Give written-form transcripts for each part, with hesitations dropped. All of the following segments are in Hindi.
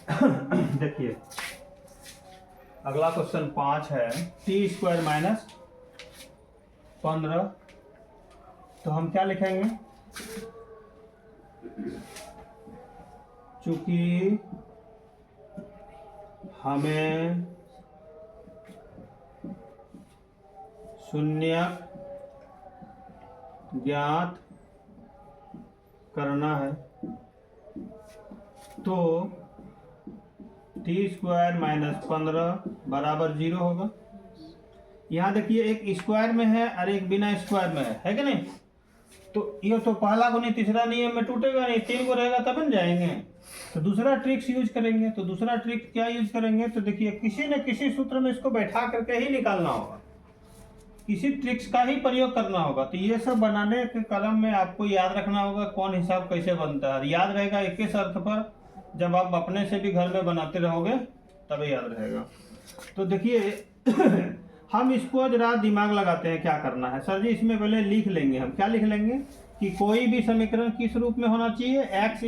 देखिए अगला क्वेश्चन 5 है, टी स्क्वायर माइनस 15। तो हम क्या लिखेंगे, चूंकि हमें शून्यक ज्ञात करना है तो टी स्क्वायर माइनस 15 बराबर 0 होगा। यहाँ देखिए एक स्क्वायर में है और एक बिना स्क्वायर में है कि नहीं। तो ये तो पहला को नहीं तीसरा नियम में टूटेगा नहीं, 3 को रहेगा तब बन जाएंगे। तो दूसरा ट्रिक्स यूज करेंगे। तो दूसरा ट्रिक क्या यूज करेंगे, तो देखिए किसी न किसी सूत्र में इसको बैठा करके ही निकालना होगा, किसी ट्रिक्स का ही प्रयोग करना होगा। तो ये सब बनाने के क्रम में आपको याद रखना होगा कौन हिसाब कैसे बनता है। याद रहेगा एक ही शर्त पर, जब आप अपने से भी घर में बनाते रहोगे तभी याद रहेगा। तो देखिए हम इसको जरा दिमाग लगाते हैं क्या करना है। सर जी इसमें पहले लिख लेंगे, हम क्या लिख लेंगे कि कोई भी समीकरण किस रूप में होना चाहिए, a x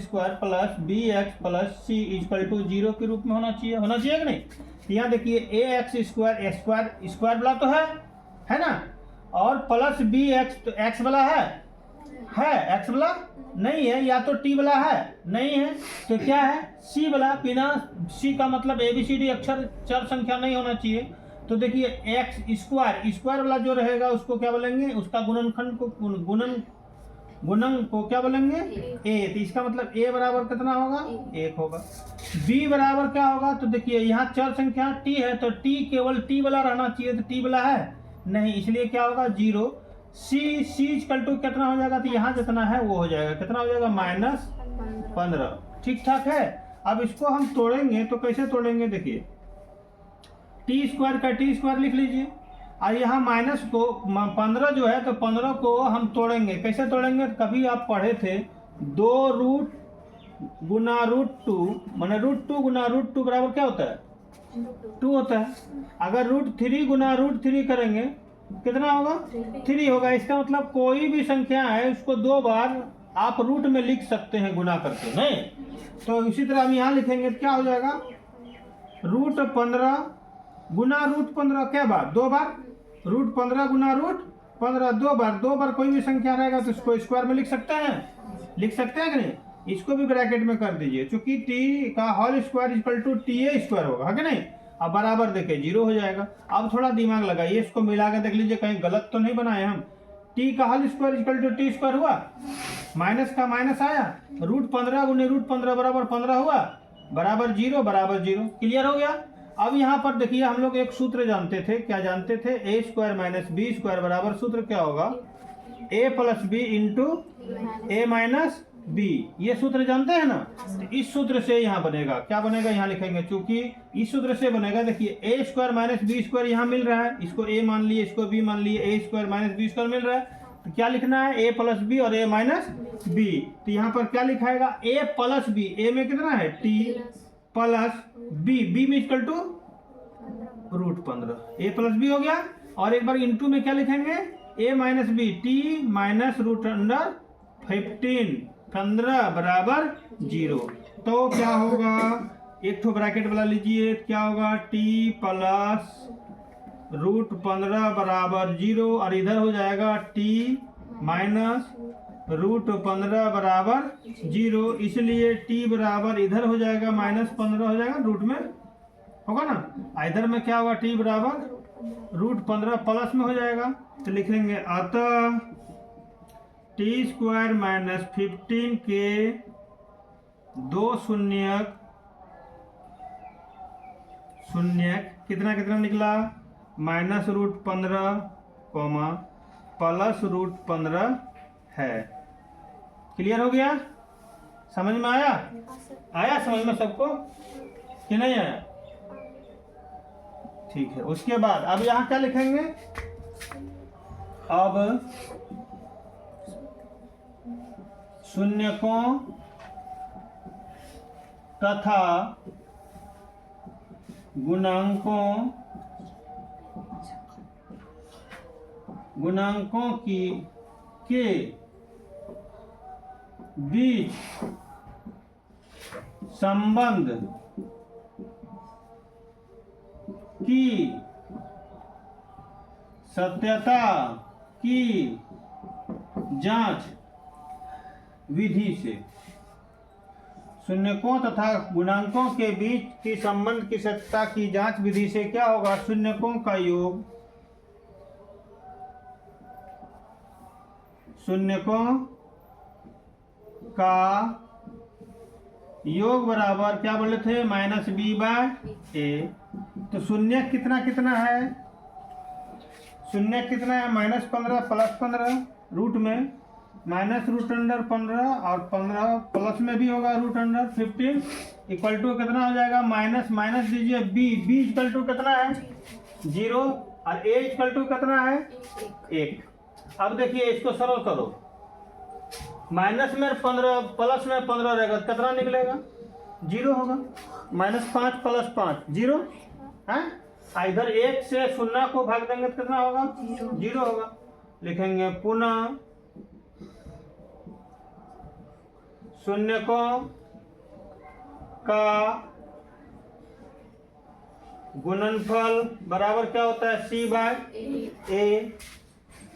square plus b x plus c equal to 0 के रूप में होना चाहिए कि नहीं। यहाँ देखिए ए एक्स स्क्वायर स्क्वायर वाला तो है ना, और प्लस बी एक्स तो एक्स वाला है, एक्स वाला नहीं है, या तो टी वाला है नहीं है, तो क्या है सी वाला। बिना सी का मतलब ABCD अक्षर चर संख्या नहीं होना चाहिए। तो देखिए एक्स स्क्वायर वाला जो रहेगा उसको क्या बोलेंगे, उसका गुणनखंड को गुणन को क्या बोलेंगे ए। तो इसका मतलब ए बराबर कितना होगा, 1 होगा। बी बराबर क्या होगा, तो देखिए यहाँ चर संख्या टी है तो टी केवल टी वाला रहना चाहिए, तो टी वाला है नहीं, इसलिए क्या होगा 0। सी इक्वल टू कितना हो जाएगा, तो यहाँ जितना है वो हो जाएगा, कितना हो जाएगा -15। ठीक ठाक है। अब इसको हम तोड़ेंगे तो कैसे तोड़ेंगे, देखिए टी स्क्वायर का टी स्क्वायर लिख लीजिए, और यहाँ माइनस को 15 जो है तो 15 को हम तोड़ेंगे। कैसे तोड़ेंगे, कभी आप पढ़े थे 2 रूट गुना √2 माने √2 गुना √2 बराबर क्या होता है 2 होता है। अगर √3 गुना √3 करेंगे कितना होगा 3 होगा। इसका मतलब कोई भी संख्या है उसको 2 बार आप रूट में लिख सकते हैं गुना करके, नहीं। तो इसी तरह हम यहाँ लिखेंगे क्या हो जाएगा, √15 गुना √15 क्या बार 2 बार, √15 गुना √15 2 बार कोई भी संख्या रहेगा तो इसको स्क्वायर में लिख सकते हैं कि नहीं। इसको भी ब्रैकेट में कर दीजिए, चूंकि टी का whole square equal to TA square होगा है कि नहीं। अब बराबर देखिए 0 हो जाएगा। अब थोड़ा दिमाग लगाइए, इसको मिला के देख लीजिए कहीं गलत तो नहीं बनाए हम। टी का whole square equal to T square हुआ, माइनस का माइनस आया, √15 गुने √15 बराबर 15 हुआ, बराबर 0 बराबर 0। क्लियर हो गया। अब यहाँ पर देखिए हम लोग एक सूत्र जानते थे, क्या जानते थे, A square minus B square बराबर सूत्र क्या होगा, a plus B into A minus B. ये सूत्र जानते हैं ना। तो इस सूत्र से यहाँ बनेगा, क्या बनेगा यहाँ लिखेंगे, चूंकि इस सूत्र से बनेगा। देखिए ए स्क्वायर माइनस बी स्क्वायर यहाँ मिल रहा है, इसको a मान लिए इसको b मान लिए, A square minus B square मिल रहा है, तो क्या लिखना है a प्लस बी और a माइनस बी। तो यहाँ पर क्या लिखाएगा a प्लस बी, ए में कितना है t प्लस बी में equal to √15, a plus B हो गया। और एक बार इंटू में क्या लिखेंगे a minus B, T minus √15 15 बराबर 0। तो क्या होगा, एक ठो ब्रैकेट वाला लीजिए, क्या होगा t प्लस √15 बराबर 0, और इधर हो जाएगा t माइनस √15 बराबर 0, इसलिए t बराबर इधर हो जाएगा -15 हो जाएगा, रूट में होगा ना। इधर में क्या होगा t बराबर √15 प्लस में हो जाएगा। तो लिख लेंगे अतः टी स्क्वायर माइनस 15 के 2 शून्यक कितना कितना निकला -√15 प्लस √15 है। क्लियर हो गया, समझ में आया समझ में सबको कि नहीं आया। ठीक है, उसके बाद अब यहाँ क्या लिखेंगे, अब शून्यकों तथा गुणांकों के बीच संबंध की सत्यता की जांच विधि से। शून्यकों तथा गुणांकों के बीच की संबंध की सत्यता की जांच विधि से क्या होगा? शून्यकों का योग, शून्यकों का योग बराबर क्या बोले थे? माइनस बी बाय ए। तो शून्य कितना कितना है? शून्य कितना है? -15 + 15 रूट में माइनस रूट अंडर 15 और 15 प्लस में भी होगा रूट अंडर 15 इक्वल टू कितना हो जाएगा? माइनस माइनस दीजिए बी इक्वल टू कितना है? 0 और ए इक्वल टू कितना है? 1। अब देखिए इसको सरल करो, माइनस में 15 प्लस में 15 रहेगा कितना निकलेगा? 0 होगा। -5 + 5 0 है। इधर 1 से 0 को भाग देंगे तो कितना होगा? 0 होगा। लिखेंगे पुनः शून्यकों का गुणनफल बराबर क्या होता है? C बाय ए।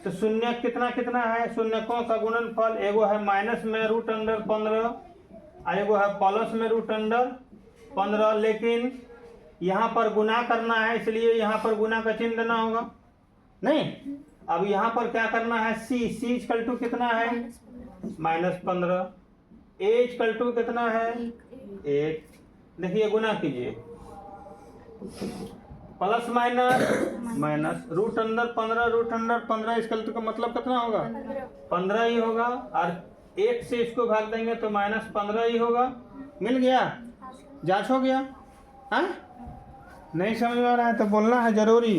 तो शून्य कितना कितना है? शून्यकों का गुणनफल एगो है माइनस में रूट अंडर 15 और एगो है प्लस में रूट अंडर 15, लेकिन यहाँ पर गुना करना है इसलिए यहाँ पर गुना का चिन्ह देना होगा नहीं। अब यहाँ पर क्या करना है? C इक्वल टू कितना है? -15। ए इक्वल टू कितना है? 1। देखिए गुना कीजिए, plus minus root under 15 equal to का मतलब कितना होगा? 15 ही होगा। और 1 से इसको भाग देंगे तो -15 ही होगा। मिल गया? जांच हो गया? हाँ, नहीं समझ में आ रहा है तो बोलना है जरूरी।